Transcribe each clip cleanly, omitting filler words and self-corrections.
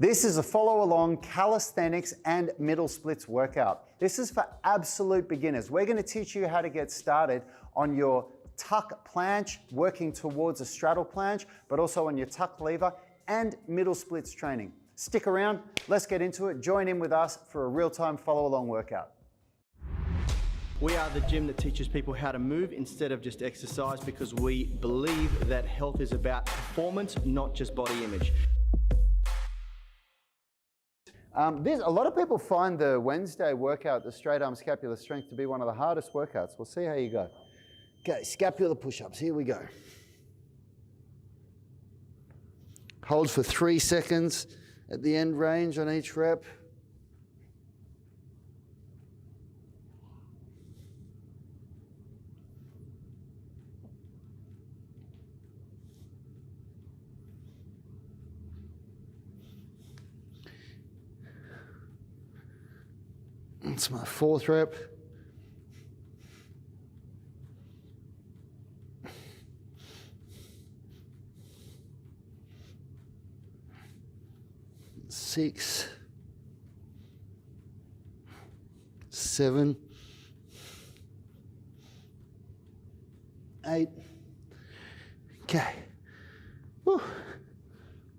This is a follow-along calisthenics and middle splits workout. This is for absolute beginners. We're going to teach you how to get started on your tuck planche, working towards a straddle planche, but also on your tuck lever and middle splits training. Stick around, let's get into it. Join in with us for a real-time follow-along workout. We are the gym that teaches people how to move instead of just exercise, because we believe that health is about performance, not just body image. A lot of people find the Wednesday workout, the straight arm scapular strength, to be one of the hardest workouts. We'll see how you go. Okay, scapular push-ups, here we go. Hold for 3 seconds at the end range on each rep. That's my 4th rep. Six, 7, 8. Okay. Whew. All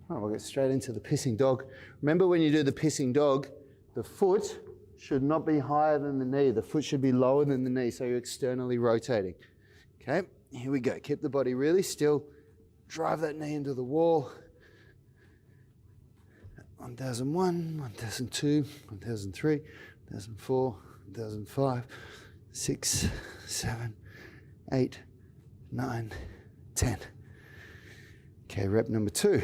right, we'll get straight into the pissing dog. Remember, when you do the pissing dog, the foot should not be higher than the knee. The foot should be lower than the knee, so you're externally rotating. Okay, here we go. Keep the body really still. Drive that knee into the wall. 1001, 1002, 1003, 1004, 1005, 6, 7, 8, 9, 10. Okay, rep number 2.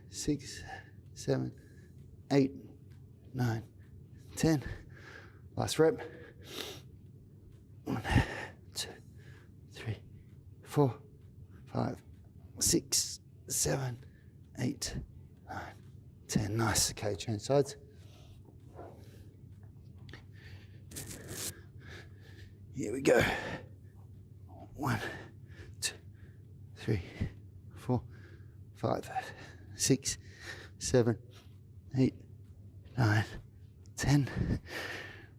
6, 7, 8, 9, 10. Last rep. 1, 2, 3, 4, 5, 6, 7, 8, 9, 10. Nice. Okay, change sides. Here we go. 1, 2, 3, 4, 5, 6, 7, 8, 9, 10.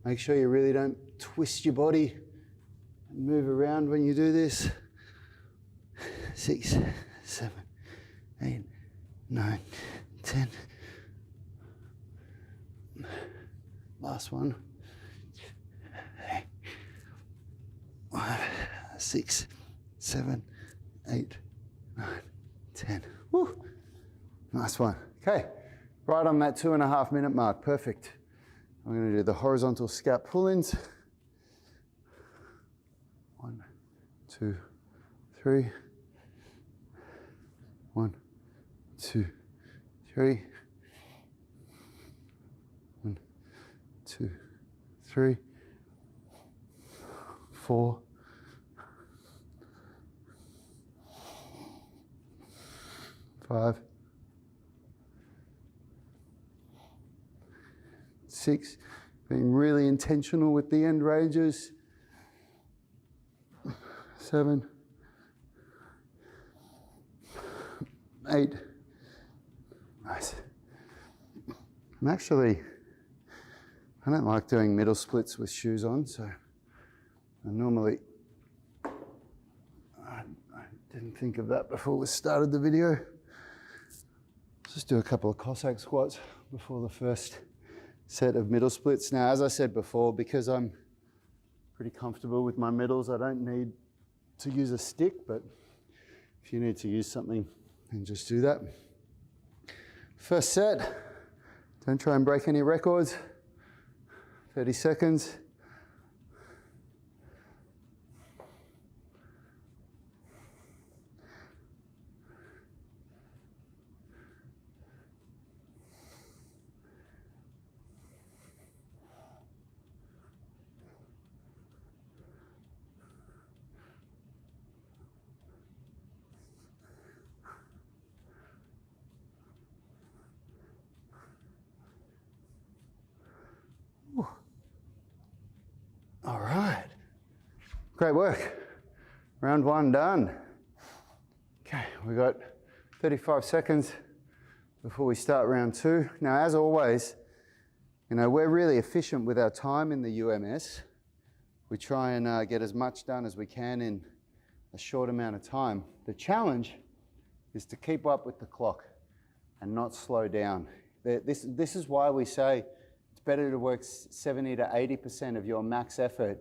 Make sure you really don't twist your body and move around when you do this. 6, 7, 8, 9, 10. Last one. 5, 6, 7, 8, 9, 10. Woo. Nice one. Okay, right on that 2.5 minute mark. Perfect. I'm going to do the horizontal scap pull-ins. 1, 2, 3. 1, 2, 3. 1, 2, 3. 4. 5. 6. Being really intentional with the end ranges. 7. 8. Nice. I don't like doing middle splits with shoes on, so I didn't think of that before we started the video. Let's just do a couple of Cossack squats before the first set of middle splits. Now, as I said before, because I'm pretty comfortable with my middles, I don't need to use a stick, but if you need to use something, then just do that. First set, don't try and break any records. 30 seconds. All right, great work. Round 1 done. Okay, we got 35 seconds before we start round 2. Now, as always, you know, we're really efficient with our time in the UMS. We try and get as much done as we can in a short amount of time. The challenge is to keep up with the clock and not slow down. This is why we say it's better to work 70 to 80% of your max effort,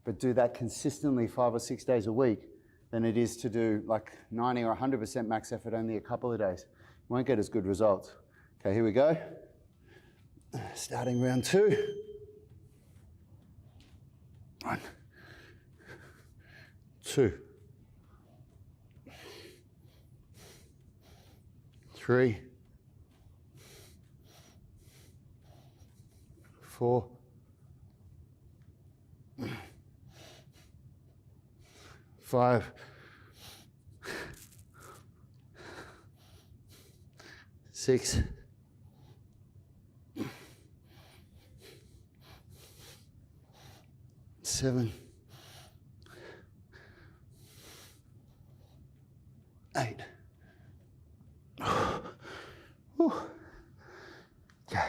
but do that consistently 5 or 6 days a week, than it is to do like 90 or 100% max effort only a couple of days. You won't get as good results. Okay, here we go. Starting round 2. 1, 2, 3, 4, 5, 6, 7, 8. Whew. Okay.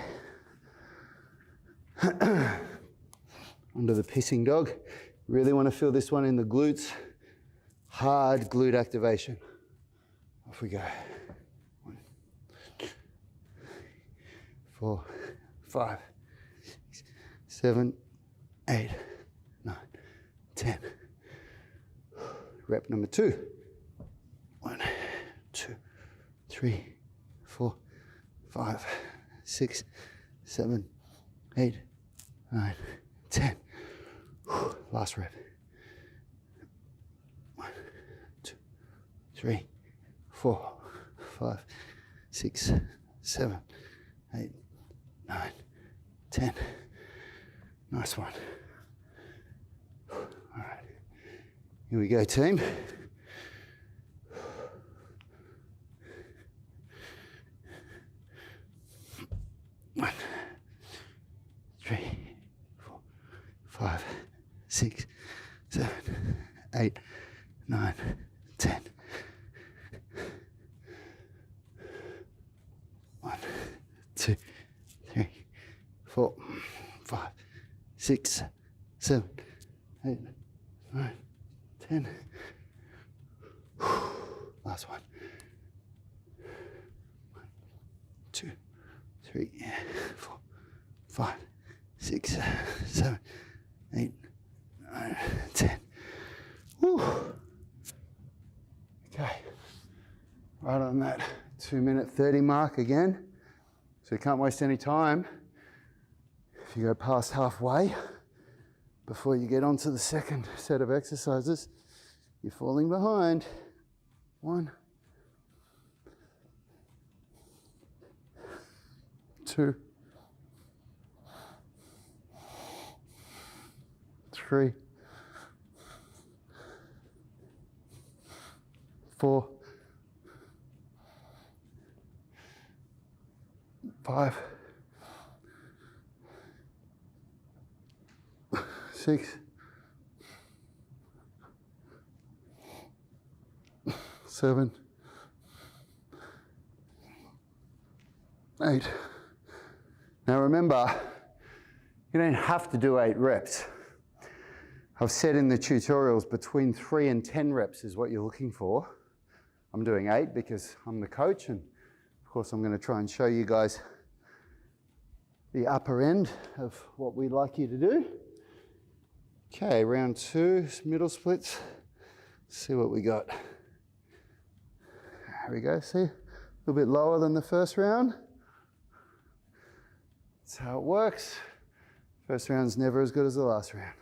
Onto the pissing dog. Really want to feel this one in the glutes. Hard glute activation. Off we go. 1, 2, 4, 5, 6, 7, 8, 9, 10. Rep number 2. 1, 2, 3, 4, 5, 6, 7, 8, 9, 10. Last rep. 1, 2, 3, 4, 5, 6, 7, 8, 9, 10. Nice one. All right. Here we go, team. One, 3, 4, 5, 6, 7, 8, 9, 10. 1, 2, 3, 4, 5, 6, 7, 8, 9, 10. Last one. 1, 2, 3, 4, 5, 6, 7, 8, 9, 10. Whew. Okay, right on that 2-minute 30 mark again. So you can't waste any time. If you go past halfway before you get onto the second set of exercises, you're falling behind. 1, 2, 3, 4, 5, 6, 7, 8. Now remember, you don't have to do 8 reps. I've said in the tutorials between 3 and 10 reps is what you're looking for. I'm doing 8 because I'm the coach, and of course I'm going to try and show you guys the upper end of what we'd like you to do. Okay, round 2, middle splits. Let's see what we got. There we go, see? A little bit lower than the first round. That's how it works. First round's never as good as the last round.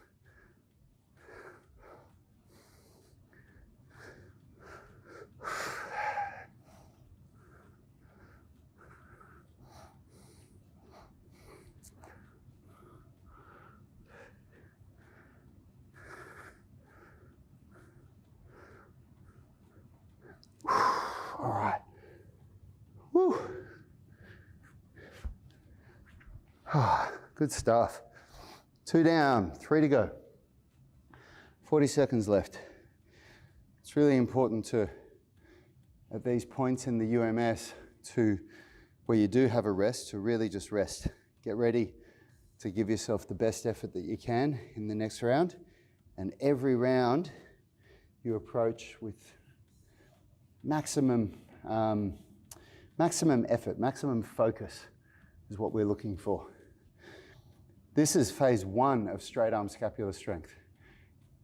All right. Woo. Ah, good stuff. 2 down, 3 to go. 40 seconds left. It's really important to at these points in the UMS to where you do have a rest, to really just rest. Get ready to give yourself the best effort that you can in the next round. And every round you approach with maximum effort, maximum focus is what we're looking for. This is phase 1 of straight arm scapular strength.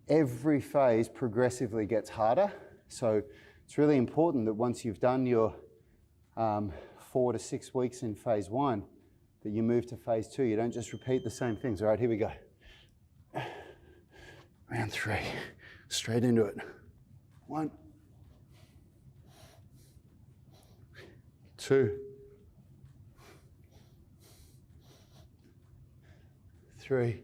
Every phase progressively gets harder, so it's really important that once you've done your 4 to 6 weeks in phase 1, that you move to phase 2. You don't just repeat the same things. All right, here we go. Round 3, straight into it. 1, 2, 3,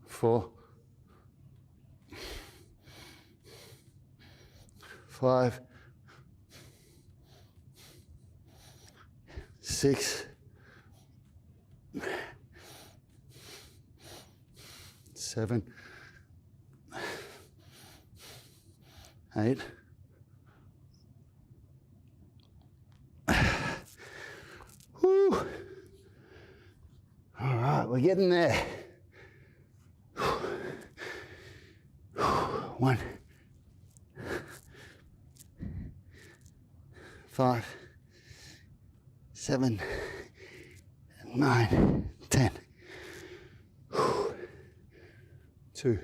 4, 5, 6, 7, 8. Whew. All right, we're getting there. 1, 5, 7, 9, 10. 2,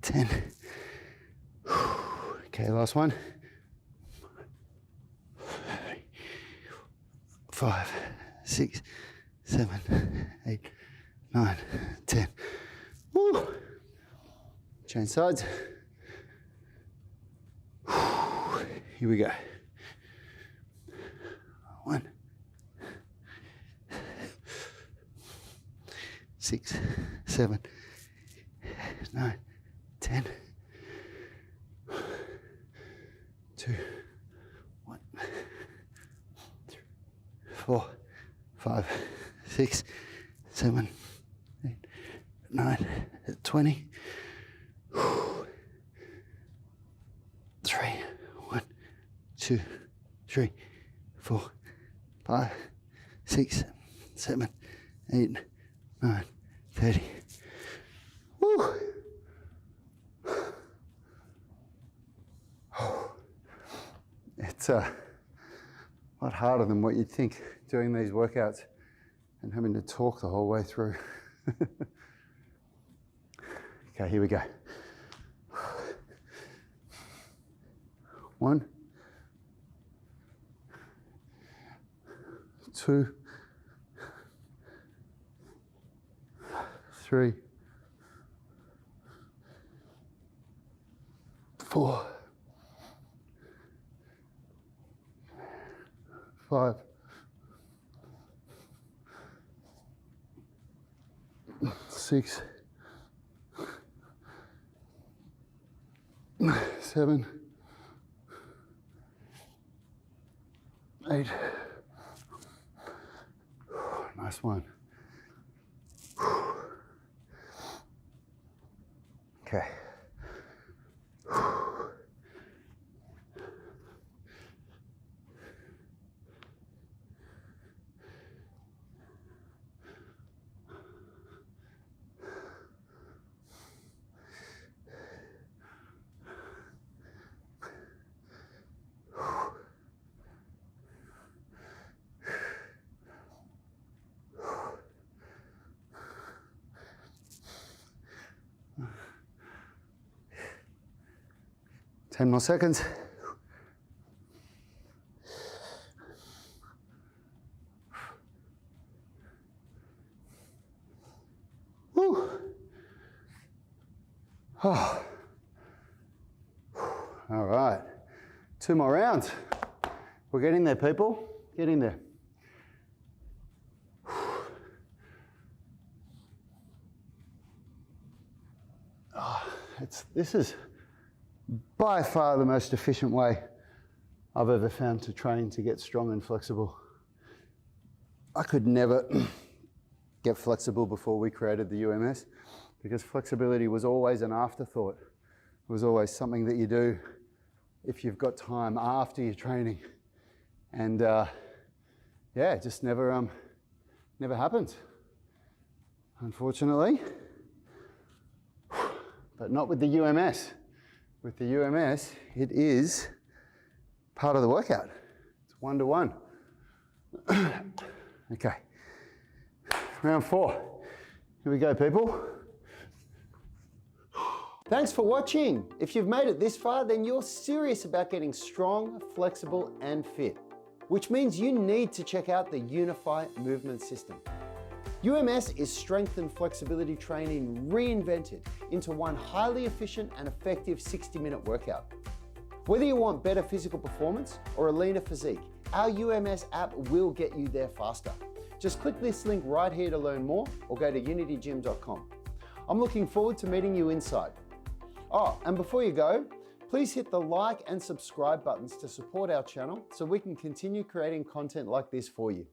10. Okay, last one. 5, 6, 7, 8, 9, 10. Woo. Change sides. Here we go. 1, 6, 7, 9, 10. 2, 1, 3, 4, 5, 6, 7, 8, 9, 20. 3, 1, 2, 3, 4, 5, 6, 7, 8, 9, 30. Woo! It's a lot harder than what you'd think doing these workouts and having to talk the whole way through. Okay, here we go. 1, 2, 3, 4, 5, 6, 7, 8. Nice one. Okay. Ten more seconds. Woo. Oh. All right, 2 more rounds. We're getting there, people. Getting there. Oh, this is by far the most efficient way I've ever found to train to get strong and flexible. I could never get flexible before we created the UMS, because flexibility was always an afterthought. It was always something that you do if you've got time after your training. And yeah, it just never happened, unfortunately. But not with the UMS. With the UMS, it is part of the workout. It's 1-to-1. Okay, round 4. Here we go, people. Thanks for watching. If you've made it this far, then you're serious about getting strong, flexible, and fit, which means you need to check out the Unify Movement System. UMS is strength and flexibility training reinvented into one highly efficient and effective 60-minute workout. Whether you want better physical performance or a leaner physique, our UMS app will get you there faster. Just click this link right here to learn more, or go to unitygym.com. I'm looking forward to meeting you inside. Oh, and before you go, please hit the like and subscribe buttons to support our channel so we can continue creating content like this for you.